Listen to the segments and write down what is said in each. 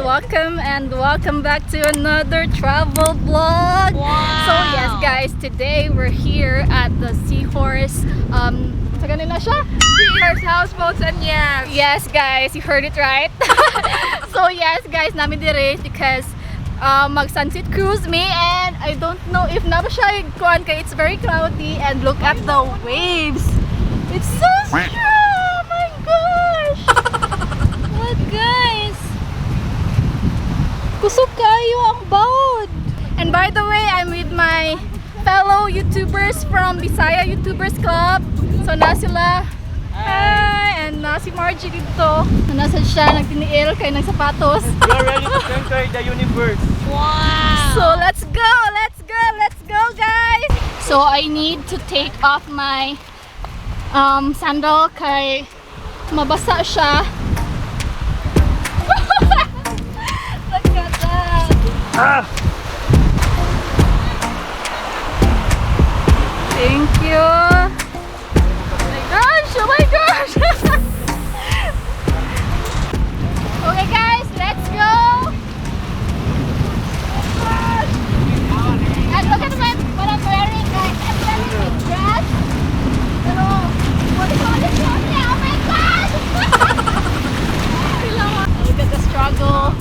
welcome back to another travel vlog. Wow. So yes guys, today we're here at the Seahorse sa kanila siya? Seahorse Houseboats and Yachts. Yes guys, you heard it right. So yes guys, namin dire because mag sunset cruise me, and I don't know if na ba siya kuan kay it's very cloudy, and look at the waves. It's so strong. Oh my gosh. Look guys. Kusog kayo ang boat. And by the way, I'm with my fellow YouTubers from Bisaya YouTubers Club. So na sila. Hi! And na si Brgy dito. Nasa siya, nagtiniil kay ng sapatos. You're ready to conquer the universe. Wow. So let's go guys! So I need to take off my sandal kay mabasa siya. Look at that! Ah! Thank you! Oh my gosh! Okay guys, let's go! And look at what I'm wearing guys. I'm wearing a dress. Pero, what is all this on me? Oh my god! Look at the struggle.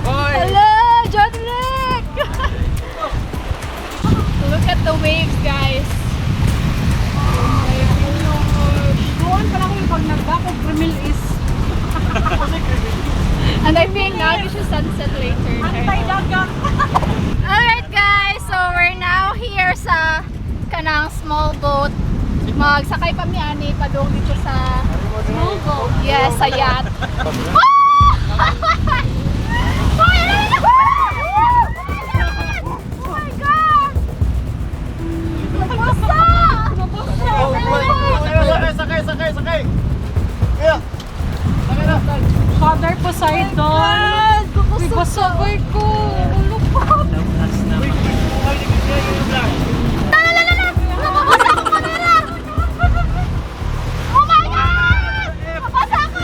Hello, John Rick! Look at the waves guys. And I think now we should sunset later. Alright guys, so we're now here sa kanang small boat. Magsakay pa mi ani padung dito sa small boat. Yes, sa yacht. Sakay! Yeah! Sakay na! Father Poseidon. Uy, basagay ko. Ulo pa. Oh my god! Mabasa ako!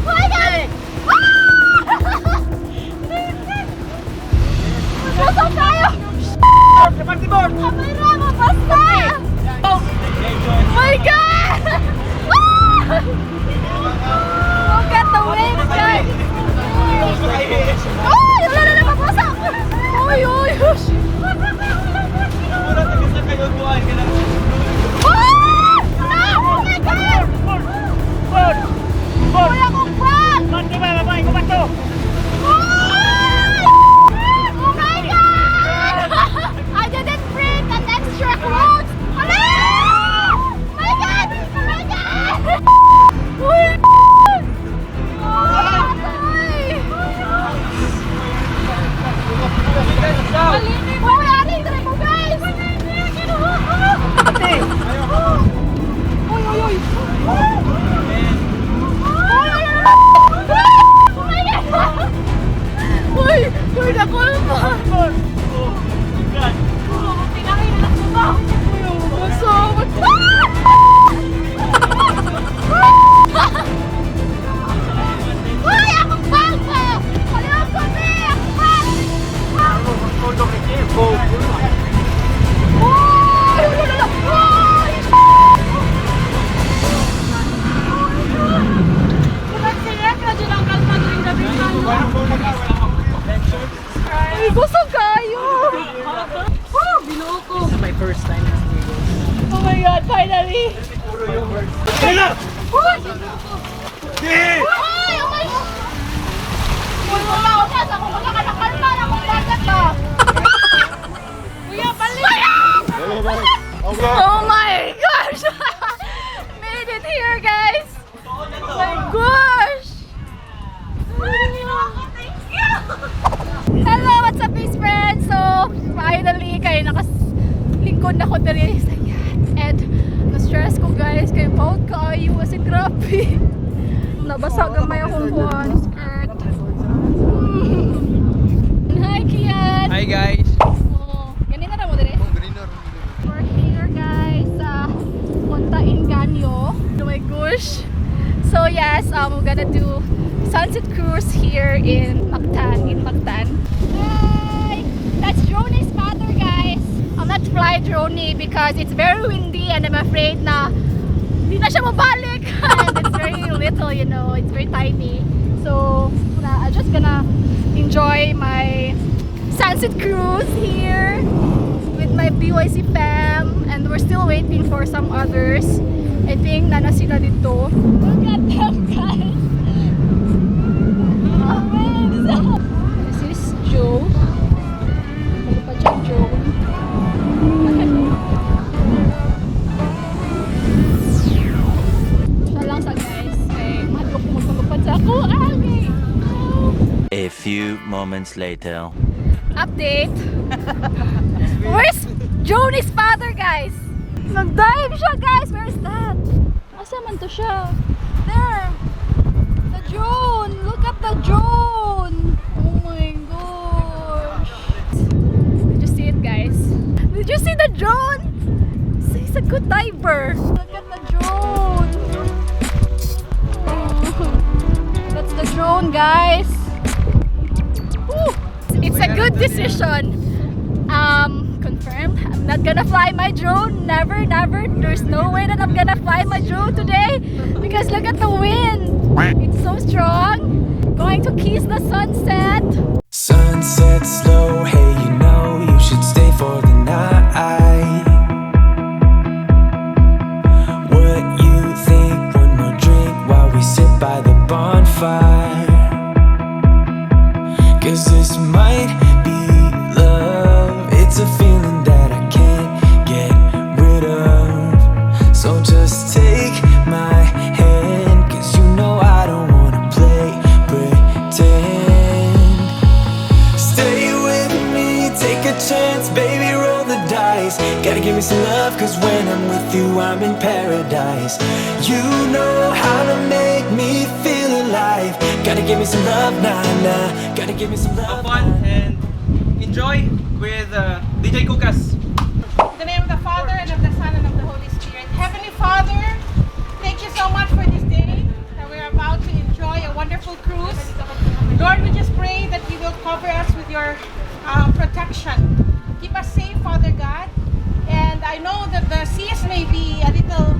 Oh my god! Mabasa tayo! Kamera, mabasa! Oh my god! Look at the waves guys! Ay! Wala na mabasa ako! Uy! Uy! Oh my god! Uy, akong bag! Oh my god! I didn't bring an extra clothes! Hala! Oh my god! Oh my god! Uy! Uy, aling try mo guys! Uy! Uy, nakul mo! Tinangin na lang ba? Buso! Uy! Akong bag mo! Kaliwag ko ni! Akong bag! Uy! Uy! Ay, busog kayo! Binuko. This is my first time in Cebu. Oh my god, finally! Uy! Yeah! Uy! Oh my god! Uy, wala ko sa kung magkakanakalma na kung bakit ba? Kuya, balik! Oh my gosh! Made it here, guys! Oh my gosh! Hello, what's up, best friends? So, finally, kayo nakalingkod na ko dali sa yacht. And, na-stress ko guys, kayo bawat kaayo kasi grabe. Nabasa gamay akong buwan, skirt. Hi, Kian! Hi guys! Oh, ganito na mo dali? We're here guys sa Punta Inganyo. Oh my gosh! So yes, we're gonna do sunset cruise here in Mactan. Hi! That's Droney's father, guys. I'll not fly Droney because it's very windy and I'm afraid na hindi na siya mabalik. And it's very little, you know, it's very tiny. So, I'm just gonna enjoy my sunset cruise here with my BYC fam, and we're still waiting for some others. I think nana sila dito. Look at them, guys. This is Joe. Ano pa dyan, Joe? Siya lang sa guys. Kaya mahal ko magpapapad sa ako. Okay. A few moments later. Update. Where's Joni's father, guys? Nag-dive siya, guys. Where's that? Asa man to siya? There. The drone. Look at the drone. Oh my gosh. Did you see it, guys? Did you see the drone? He's a good diver. Look at the drone. Oh. That's the drone, guys. Woo. It's a good decision. Confirmed. I'm not gonna fly my drone. Never, never. There's no way that I'm gonna fly my drone today because look at the wind. It's so strong. Going to kiss the sunset. Sunset slow, hey, you know you should stay for the night. What you think? One more drink while we sit by the bonfire. 'Cause this might be love. It's a feeling that I can't get rid of. So just take my hand, 'cause you know I don't wanna play pretend. Stay with me, take a chance, baby, roll the dice. Gotta give me some love, 'cause when I'm with you, I'm in paradise. You know how to make me feel alive. Gotta give me some love, nah, nah. Gotta give me some love. Have fun and enjoy with DJ Kukas. In the name of the Father, and of the Son, and of the Holy Spirit. Heavenly Father, thank you so much for this day that we're about to enjoy a wonderful cruise. Lord, we just pray that you will cover us with your protection. Keep us safe, Father God. And I know that the seas may be a little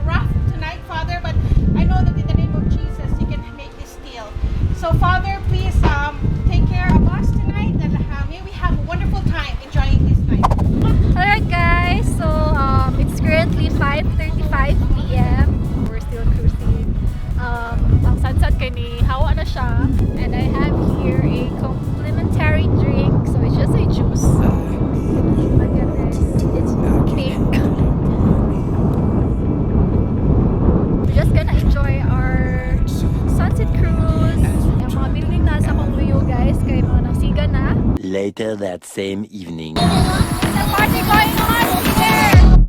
rough tonight, Father, but I know that in the name of Jesus, you can make this still. So, Father, please take care of us tonight, and may we have a wonderful time enjoying this night. Alright, guys. So it's currently 5:35 p.m. We're still cruising. Ang sunset kani hawa na siya, and I have here a complimentary drink. So it's just a juice. Look at this. It's pink. We're just gonna enjoy our sunset cruise. Yung mga building na sa Pangluyo, guys, kaya mga nasiga na. Later that same evening. There's a party going on here!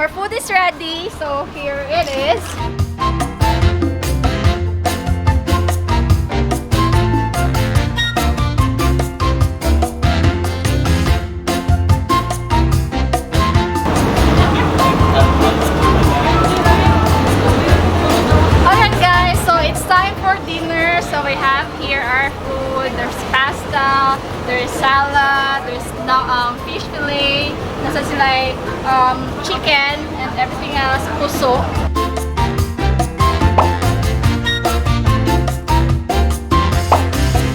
Our food is ready, so here it is. dinner. So we have here our food. There's pasta, there's salad, there's fish fillet, nasa sila chicken, and everything else, puso.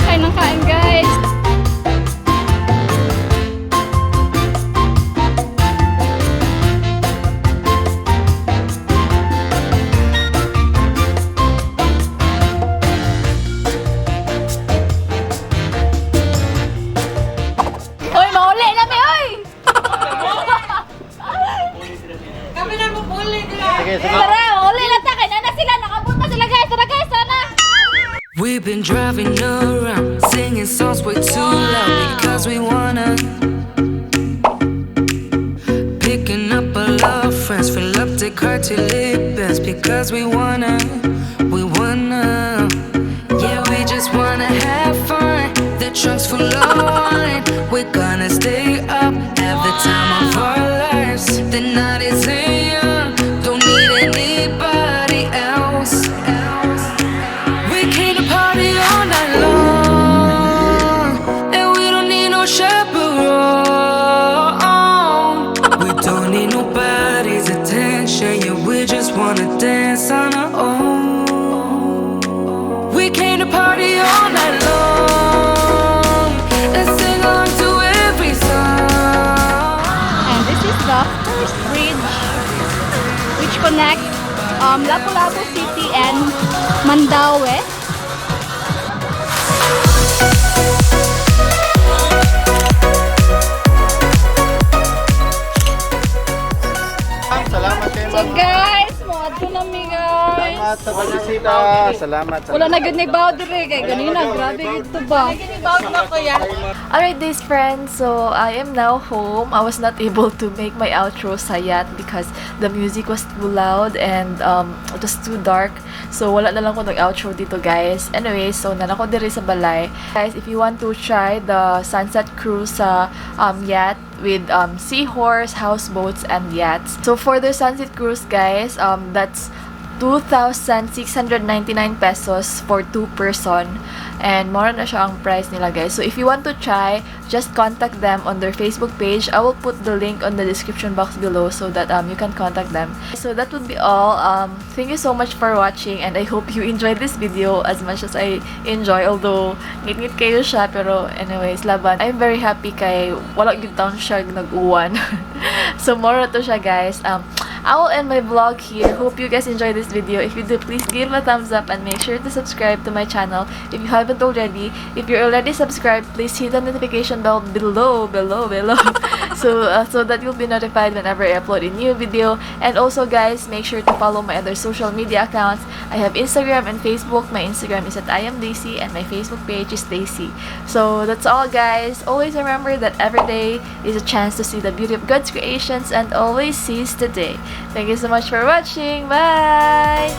Kain ng kain, guys. Hoy, mauli na mi, oy! Kami na mabuli nila. Tara, mauli na ta. Kaya na sila, nakabunta sila, guys. Tara, guys, sana. We've been driving around, singing songs way too loud because we wanna. Picking up all our friends, fill up the car till it bends because we wanna. Yeah, we just wanna have fun. The trunk's full of wine. We're gonna stay up, have the time of our lives. The night is young, don't need anybody else. We came to party all night long, and we don't need no chaperone. We don't need nobody's attention, yeah, we just wanna dance on our own. We came to party all night long, and sing along to every song. And this is the first bridge which connects Lapu-Lapu City and Mandaue. Salamat kayo, So guys, mga ito nami guys. Salamat sa pagbisita. Salamat. Wala na gud ni baw dire kay ganina grabe gid to ba. Ginibawd na ko yan. Alright, these friends, so I am now home. I was not able to make my outro sa yacht because the music was too loud and it was too dark. So wala na lang ko nag-outro dito, guys. Anyway, so nanako diri sa balay. Guys, if you want to try the sunset cruise sa yacht with Seahorse Houseboats and Yachts. So for the sunset cruise, guys, that's 2,699 pesos for 2 person. And mura na siya ang price nila, guys. So if you want to try, just contact them on their Facebook page. I will put the link on the description box below so that you can contact them. So that would be all. Thank you so much for watching, and I hope you enjoyed this video as much as I enjoy. Although ngit-ngit kayo siya, pero anyways, laban. I'm very happy kay wala gyud taon siya nag-uwan. So mura to siya, guys. I will end my vlog here. Hope you guys enjoyed this video. If you do, please give a thumbs up and make sure to subscribe to my channel if you haven't already. If you're already subscribed, please hit the notification bell below so that you'll be notified whenever I upload a new video. And also, guys, make sure to follow my other social media accounts. I have Instagram and Facebook. My Instagram is at iamdaysee and my Facebook page is Daisy. So that's all, guys. Always remember that every day is a chance to see the beauty of God's creations, and always seize the day. Thank you so much for watching. Bye!